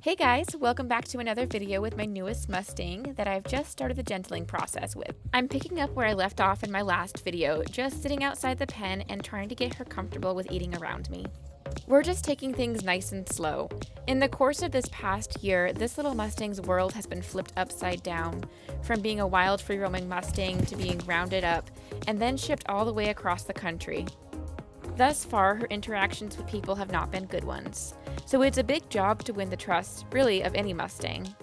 Hey guys, welcome back to another video with my newest Mustang that I've just started the gentling process with. I'm picking up where I left off in my last video, just sitting outside the pen and trying to get her comfortable with eating around me. We're just taking things nice and slow. In the course of this past year, this little Mustang's world has been flipped upside down, from being a wild free-roaming Mustang to being rounded up and then shipped all the way across the country. Thus far, her interactions with people have not been good ones. So it's a big job to win the trust, really, of any Mustang.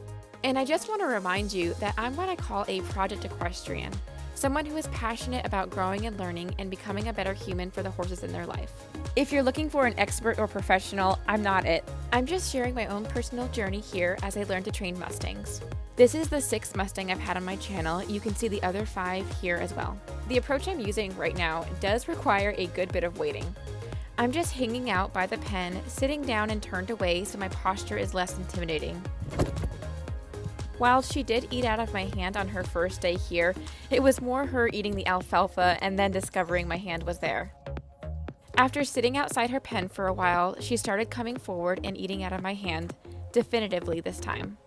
And I just want to remind you that I'm what I call a project equestrian, someone who is passionate about growing and learning and becoming a better human for the horses in their life. If you're looking for an expert or professional, I'm not it. I'm just sharing my own personal journey here as I learn to train Mustangs. This is the 6th Mustang I've had on my channel. You can see the other 5 here as well. The approach I'm using right now does require a good bit of waiting. I'm just hanging out by the pen, sitting down and turned away so my posture is less intimidating. While she did eat out of my hand on her first day here, it was more her eating the alfalfa and then discovering my hand was there. After sitting outside her pen for a while, she started coming forward and eating out of my hand, definitively this time.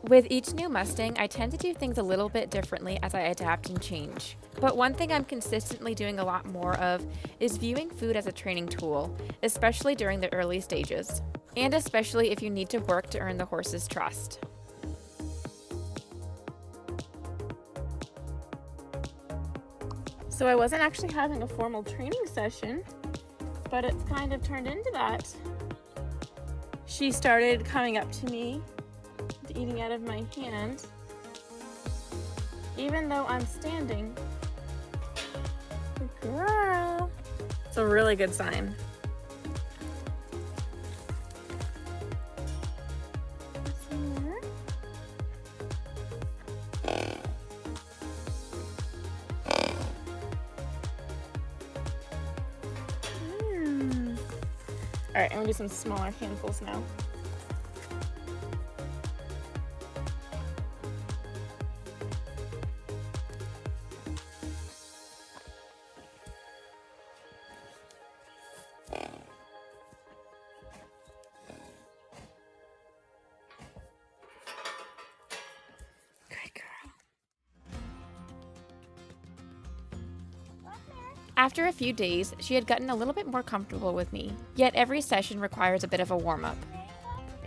With each new Mustang, I tend to do things a little bit differently as I adapt and change. But one thing I'm consistently doing a lot more of is viewing food as a training tool, especially during the early stages, and especially if you need to work to earn the horse's trust. So I wasn't actually having a formal training session, but it's kind of turned into that. She started coming up to me, eating out of my hand, even though I'm standing. Good girl. It's a really good sign. All right, I'm gonna do some smaller handfuls now. After a few days, she had gotten a little bit more comfortable with me, yet every session requires a bit of a warm-up.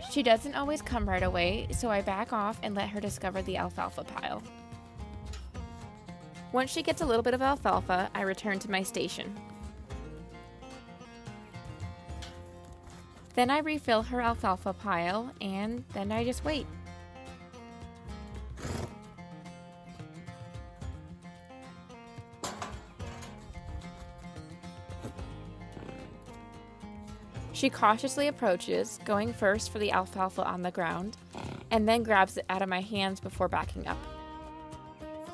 She doesn't always come right away, so I back off and let her discover the alfalfa pile. Once she gets a little bit of alfalfa, I return to my station. Then I refill her alfalfa pile, and then I just wait. She cautiously approaches, going first for the alfalfa on the ground, and then grabs it out of my hands before backing up.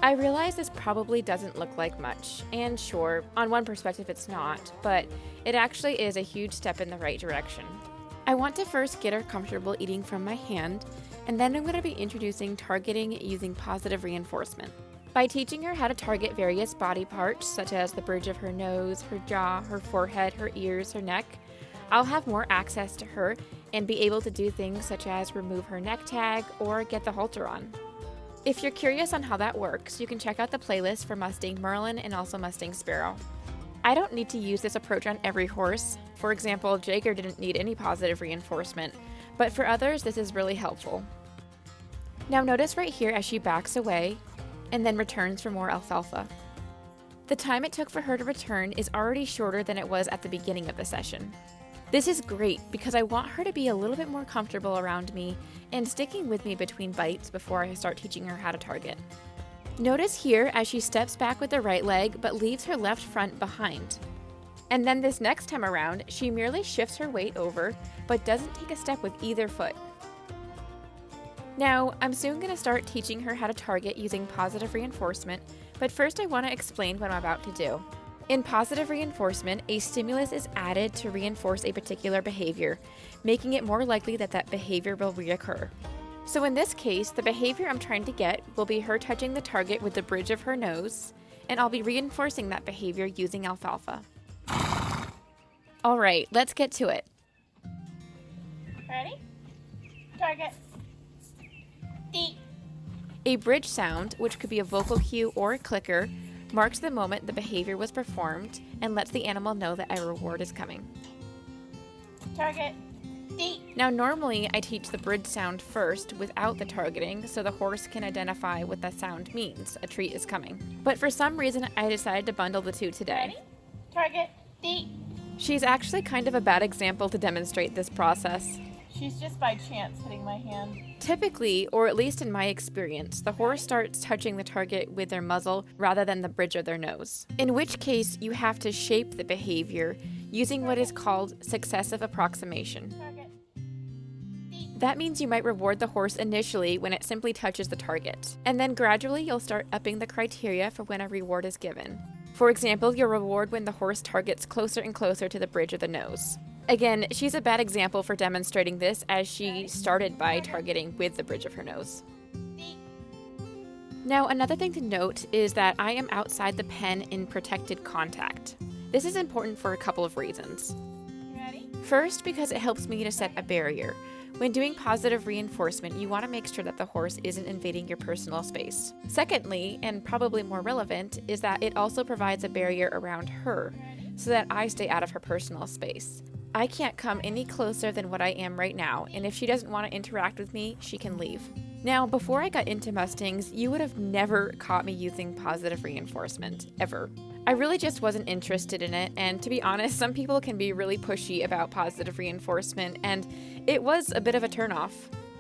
I realize this probably doesn't look like much, and sure, on one perspective it's not, but it actually is a huge step in the right direction. I want to first get her comfortable eating from my hand, and then I'm going to be introducing targeting using positive reinforcement. By teaching her how to target various body parts, such as the bridge of her nose, her jaw, her forehead, her ears, her neck, I'll have more access to her and be able to do things such as remove her neck tag or get the halter on. If you're curious on how that works, you can check out the playlist for Mustang Merlin and also Mustang Sparrow. I don't need to use this approach on every horse. For example, Jager didn't need any positive reinforcement, but for others this is really helpful. Now notice right here as she backs away and then returns for more alfalfa. The time it took for her to return is already shorter than it was at the beginning of the session. This is great because I want her to be a little bit more comfortable around me and sticking with me between bites before I start teaching her how to target. Notice here as she steps back with the right leg but leaves her left front behind. And then this next time around, she merely shifts her weight over but doesn't take a step with either foot. Now, I'm soon going to start teaching her how to target using positive reinforcement, but first I want to explain what I'm about to do. In positive reinforcement, a stimulus is added to reinforce a particular behavior, making it more likely that that behavior will reoccur. So in this case, the behavior I'm trying to get will be her touching the target with the bridge of her nose, and I'll be reinforcing that behavior using alfalfa. All right, let's get to it. Ready? Target. Deep. A bridge sound, which could be a vocal cue or a clicker, marks the moment the behavior was performed and lets the animal know that a reward is coming. Target. Deep. Now normally I teach the bridge sound first without the targeting so the horse can identify what the sound means, a treat is coming. But for some reason I decided to bundle the two today. Ready? Target. Deep. She's actually kind of a bad example to demonstrate this process. She's just by chance hitting my hand. Typically, or at least in my experience, the horse starts touching the target with their muzzle rather than the bridge of their nose. In which case, you have to shape the behavior using what is called successive approximation. Target. That means you might reward the horse initially when it simply touches the target, and then gradually you'll start upping the criteria for when a reward is given. For example, you'll reward when the horse targets closer and closer to the bridge of the nose. Again, she's a bad example for demonstrating this as she started by targeting with the bridge of her nose. Now, another thing to note is that I am outside the pen in protected contact. This is important for a couple of reasons. Ready? First, because it helps me to set a barrier. When doing positive reinforcement, you want to make sure that the horse isn't invading your personal space. Secondly, and probably more relevant, is that it also provides a barrier around her so that I stay out of her personal space. I can't come any closer than what I am right now, and if she doesn't want to interact with me, she can leave. Now, before I got into Mustangs, you would have never caught me using positive reinforcement, ever. I really just wasn't interested in it, and to be honest, some people can be really pushy about positive reinforcement, and it was a bit of a turnoff.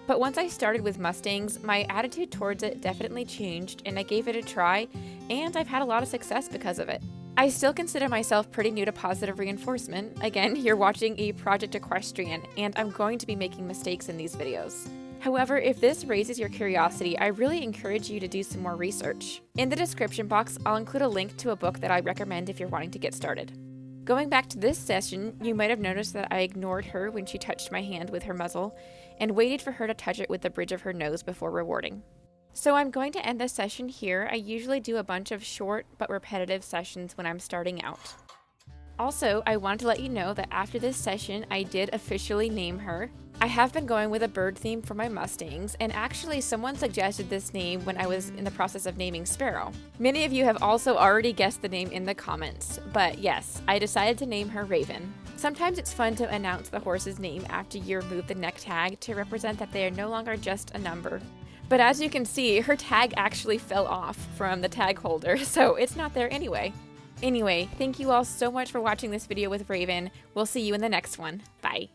But once I started with Mustangs, my attitude towards it definitely changed, and I gave it a try, and I've had a lot of success because of it. I still consider myself pretty new to positive reinforcement. Again, you're watching a Project Equestrian, and I'm going to be making mistakes in these videos. However, if this raises your curiosity, I really encourage you to do some more research. In the description box, I'll include a link to a book that I recommend if you're wanting to get started. Going back to this session, you might have noticed that I ignored her when she touched my hand with her muzzle, and waited for her to touch it with the bridge of her nose before rewarding. So I'm going to end this session here. I usually do a bunch of short but repetitive sessions when I'm starting out. Also, I wanted to let you know that after this session, I did officially name her. I have been going with a bird theme for my Mustangs, and actually someone suggested this name when I was in the process of naming Sparrow. Many of you have also already guessed the name in the comments, but yes, I decided to name her Raven. Sometimes it's fun to announce the horse's name after you remove the neck tag to represent that they are no longer just a number. But as you can see, her tag actually fell off from the tag holder, so it's not there anyway. Anyway, thank you all so much for watching this video with Raven. We'll see you in the next one. Bye.